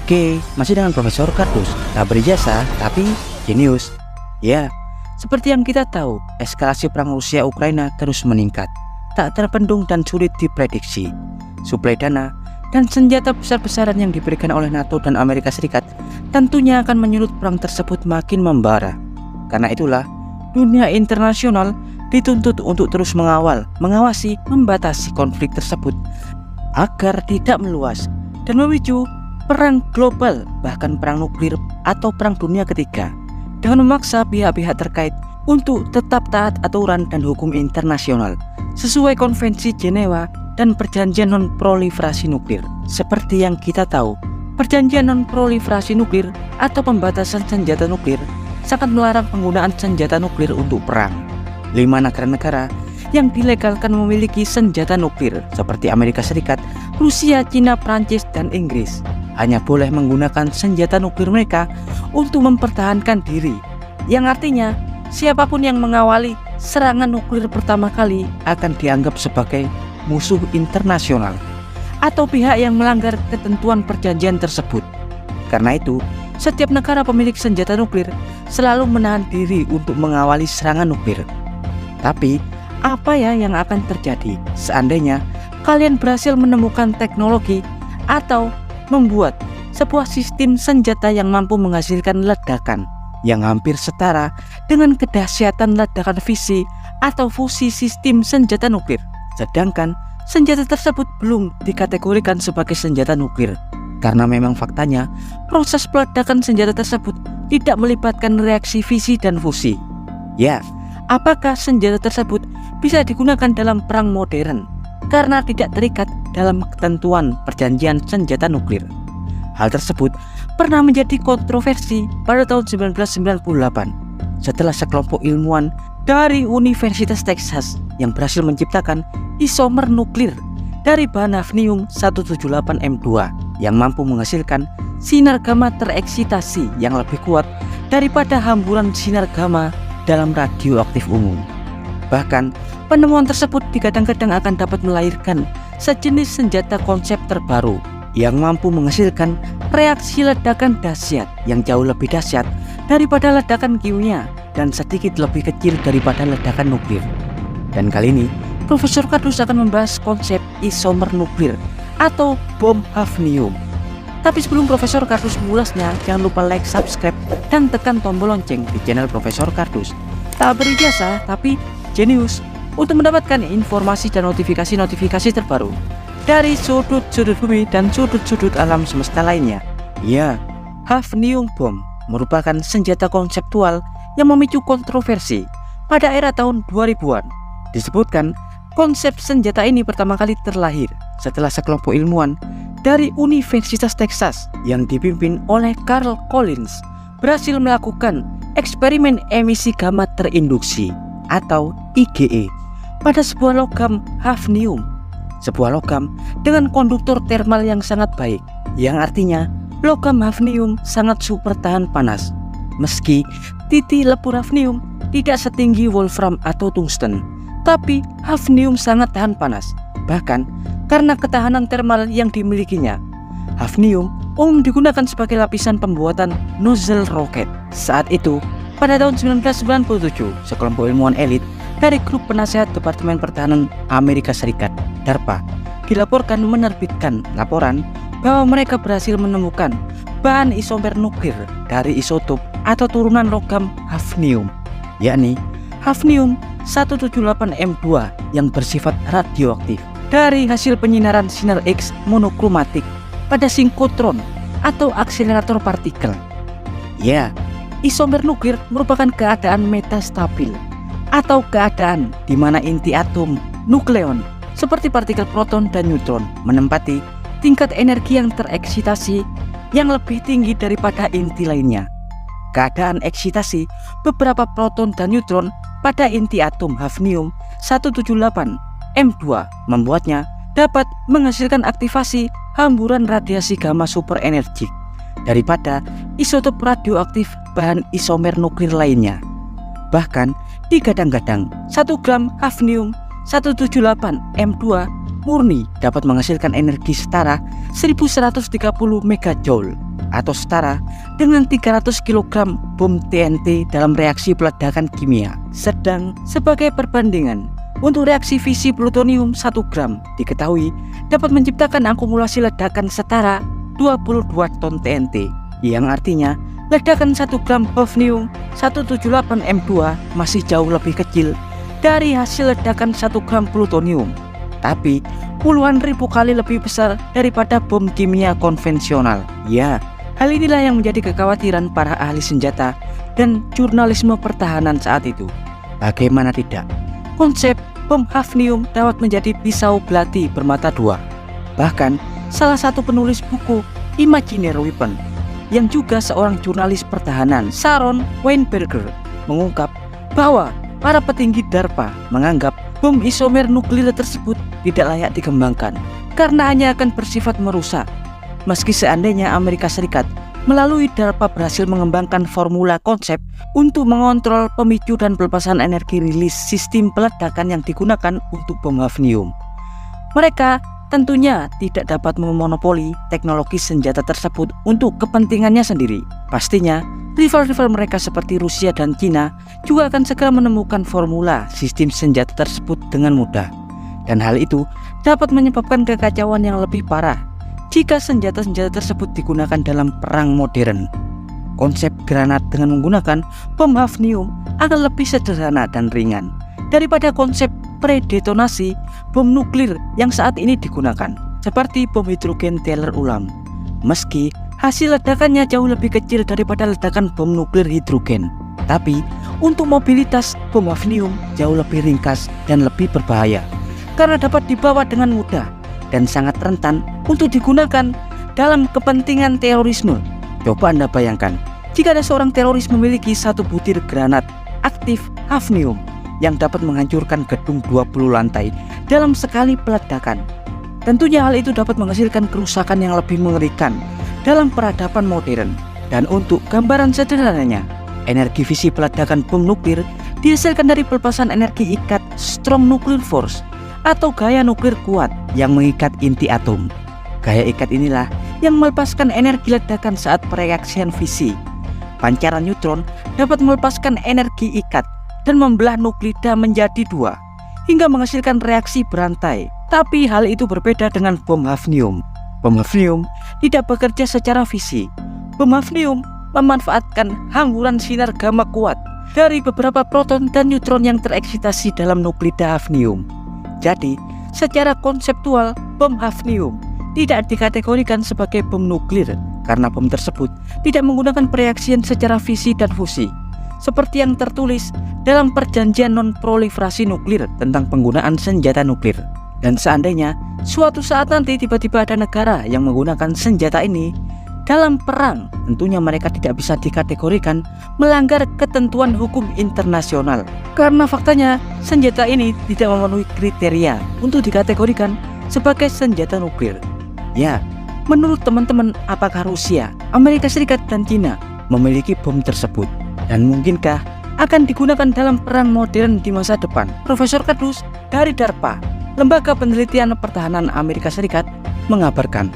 Oke, masih dengan Profesor Kardus. Tak berijazah, tapi jenius. Ya, seperti yang kita tahu, eskalasi perang Rusia-Ukraina terus meningkat. Tak terbendung dan sulit diprediksi. Suplai dana dan senjata besar-besaran yang diberikan oleh NATO dan Amerika Serikat tentunya akan menyulut perang tersebut makin membara. Karena itulah, dunia internasional dituntut untuk terus mengawasi, membatasi konflik tersebut agar tidak meluas dan memicu perang global, bahkan perang nuklir atau perang dunia ketiga, dengan memaksa pihak-pihak terkait untuk tetap taat aturan dan hukum internasional sesuai Konvensi Jenewa dan Perjanjian Non-Proliferasi Nuklir. Seperti yang kita tahu, Perjanjian Non-Proliferasi Nuklir atau pembatasan senjata nuklir sangat melarang penggunaan senjata nuklir untuk perang. 5 negara-negara yang dilegalkan memiliki senjata nuklir seperti Amerika Serikat, Rusia, Cina, Prancis, dan Inggris hanya boleh menggunakan senjata nuklir mereka untuk mempertahankan diri, yang artinya siapapun yang mengawali serangan nuklir pertama kali akan dianggap sebagai musuh internasional atau pihak yang melanggar ketentuan perjanjian tersebut. Karena itu, setiap negara pemilik senjata nuklir selalu menahan diri untuk mengawali serangan nuklir. Tapi, apa ya yang akan terjadi seandainya kalian berhasil menemukan teknologi atau membuat sebuah sistem senjata yang mampu menghasilkan ledakan yang hampir setara dengan kedahsyatan ledakan fisi atau fusi sistem senjata nuklir, sedangkan senjata tersebut belum dikategorikan sebagai senjata nuklir karena memang faktanya proses peledakan senjata tersebut tidak melibatkan reaksi fisi dan fusi. Ya, apakah senjata tersebut bisa digunakan dalam perang modern karena tidak terikat dalam ketentuan perjanjian senjata nuklir? Hal tersebut pernah menjadi kontroversi pada tahun 1998 setelah sekelompok ilmuwan dari Universitas Texas yang berhasil menciptakan isomer nuklir dari bahan hafnium-178m2 yang mampu menghasilkan sinar gamma tereksitasi yang lebih kuat daripada hamburan sinar gamma dalam radioaktif umum. Bahkan, penemuan tersebut kadang-kadang akan dapat melahirkan sejenis senjata konsep terbaru yang mampu menghasilkan reaksi ledakan dahsyat yang jauh lebih dahsyat daripada ledakan kimia dan sedikit lebih kecil daripada ledakan nuklir. Dan kali ini, Profesor Kardus akan membahas konsep isomer nuklir atau bom hafnium. Tapi sebelum Profesor Kardus mengulasnya, jangan lupa like, subscribe, dan tekan tombol lonceng di channel Profesor Kardus. Tak berijazah, tapi jenius, untuk mendapatkan informasi dan notifikasi-notifikasi terbaru dari sudut-sudut bumi dan sudut-sudut alam semesta lainnya. Ya, hafnium bom merupakan senjata konseptual yang memicu kontroversi pada era tahun 2000-an. Disebutkan, konsep senjata ini pertama kali terlahir setelah sekelompok ilmuwan dari Universitas Texas yang dipimpin oleh Carl Collins berhasil melakukan eksperimen emisi gamma terinduksi atau IGE pada sebuah logam hafnium, sebuah logam dengan konduktor termal yang sangat baik, yang artinya logam hafnium sangat super tahan panas. Meski titik lebur hafnium tidak setinggi wolfram atau tungsten, tapi hafnium sangat tahan panas. Bahkan karena ketahanan termal yang dimilikinya, hafnium umum digunakan sebagai lapisan pembuatan nozzle roket. Saat itu, pada tahun 1997, sekelompok ilmuwan elit dari grup penasehat Departemen Pertahanan Amerika Serikat, DARPA, dilaporkan menerbitkan laporan bahwa mereka berhasil menemukan bahan isomer nuklir dari isotop atau turunan logam hafnium, yakni hafnium-178m2 yang bersifat radioaktif dari hasil penyinaran sinar X monokromatik pada sinkotron atau akselerator partikel. Ya, isomer nuklir merupakan keadaan metastabil atau keadaan di mana inti atom nukleon seperti partikel proton dan neutron menempati tingkat energi yang tereksitasi yang lebih tinggi daripada inti lainnya. Keadaan eksitasi beberapa proton dan neutron pada inti atom hafnium-178m2 membuatnya dapat menghasilkan aktivasi hamburan radiasi gamma super energik daripada isotop radioaktif bahan isomer nuklir lainnya. Bahkan digadang-gadang 1 gram hafnium-178m2 murni dapat menghasilkan energi setara 1130 megajoule atau setara dengan 300 kg bom TNT dalam reaksi peledakan kimia. Sedang sebagai perbandingan, untuk reaksi fisi plutonium 1 gram diketahui dapat menciptakan akumulasi ledakan setara 22 ton TNT, yang artinya ledakan 1 gram hafnium 178M2 masih jauh lebih kecil dari hasil ledakan 1 gram plutonium, tapi puluhan ribu kali lebih besar daripada bom kimia konvensional. Ya, hal inilah yang menjadi kekhawatiran para ahli senjata dan jurnalisme pertahanan saat itu. Bagaimana tidak, konsep bom hafnium dapat menjadi pisau belati bermata dua. Bahkan, salah satu penulis buku Imaginary Weapon yang juga seorang jurnalis pertahanan, Sharon Weinberger, mengungkap bahwa para petinggi DARPA menganggap bom isomer nuklir tersebut tidak layak dikembangkan karena hanya akan bersifat merusak. Meski seandainya Amerika Serikat melalui DARPA berhasil mengembangkan formula konsep untuk mengontrol pemicu dan pelepasan energi rilis sistem peledakan yang digunakan untuk bom hafnium, mereka tentunya tidak dapat memonopoli teknologi senjata tersebut untuk kepentingannya sendiri. Pastinya rival-rival mereka seperti Rusia dan Cina juga akan segera menemukan formula sistem senjata tersebut dengan mudah, dan hal itu dapat menyebabkan kekacauan yang lebih parah jika senjata-senjata tersebut digunakan dalam perang modern. Konsep granat dengan menggunakan bom hafnium akan lebih sederhana dan ringan daripada konsep predetonasi bom nuklir yang saat ini digunakan, seperti bom hidrogen teler ulang. Meski hasil ledakannya jauh lebih kecil daripada ledakan bom nuklir hidrogen, tapi untuk mobilitas bom hafnium jauh lebih ringkas dan lebih berbahaya karena dapat dibawa dengan mudah dan sangat rentan untuk digunakan dalam kepentingan terorisme. Coba Anda bayangkan, jika ada seorang teroris memiliki satu butir granat aktif hafnium yang dapat menghancurkan gedung 20 lantai dalam sekali peledakan. Tentunya hal itu dapat menghasilkan kerusakan yang lebih mengerikan dalam peradaban modern. Dan untuk gambaran sederhananya, energi fisi peledakan bom nuklir dihasilkan dari pelepasan energi ikat strong nuclear force atau gaya nuklir kuat yang mengikat inti atom. Gaya ikat inilah yang melepaskan energi ledakan saat pereaksian fisi. Pancaran neutron dapat melepaskan energi ikat dan membelah nuklida menjadi dua hingga menghasilkan reaksi berantai. Tapi hal itu berbeda dengan bom hafnium. Bom hafnium tidak bekerja secara fisi. Bom hafnium memanfaatkan hamburan sinar gamma kuat dari beberapa proton dan neutron yang tereksitasi dalam nuklida hafnium. Jadi, secara konseptual, bom hafnium tidak dikategorikan sebagai bom nuklir karena bom tersebut tidak menggunakan pereaksian secara fisi dan fusi, seperti yang tertulis dalam Perjanjian Non-Proliferasi Nuklir tentang penggunaan senjata nuklir. Dan seandainya suatu saat nanti tiba-tiba ada negara yang menggunakan senjata ini dalam perang, tentunya mereka tidak bisa dikategorikan melanggar ketentuan hukum internasional karena faktanya senjata ini tidak memenuhi kriteria untuk dikategorikan sebagai senjata nuklir. Ya, menurut teman-teman, apakah Rusia, Amerika Serikat, dan Cina memiliki bom tersebut? Dan mungkinkah akan digunakan dalam perang modern di masa depan? Profesor Kadus dari DARPA, Lembaga Penelitian Pertahanan Amerika Serikat, mengabarkan.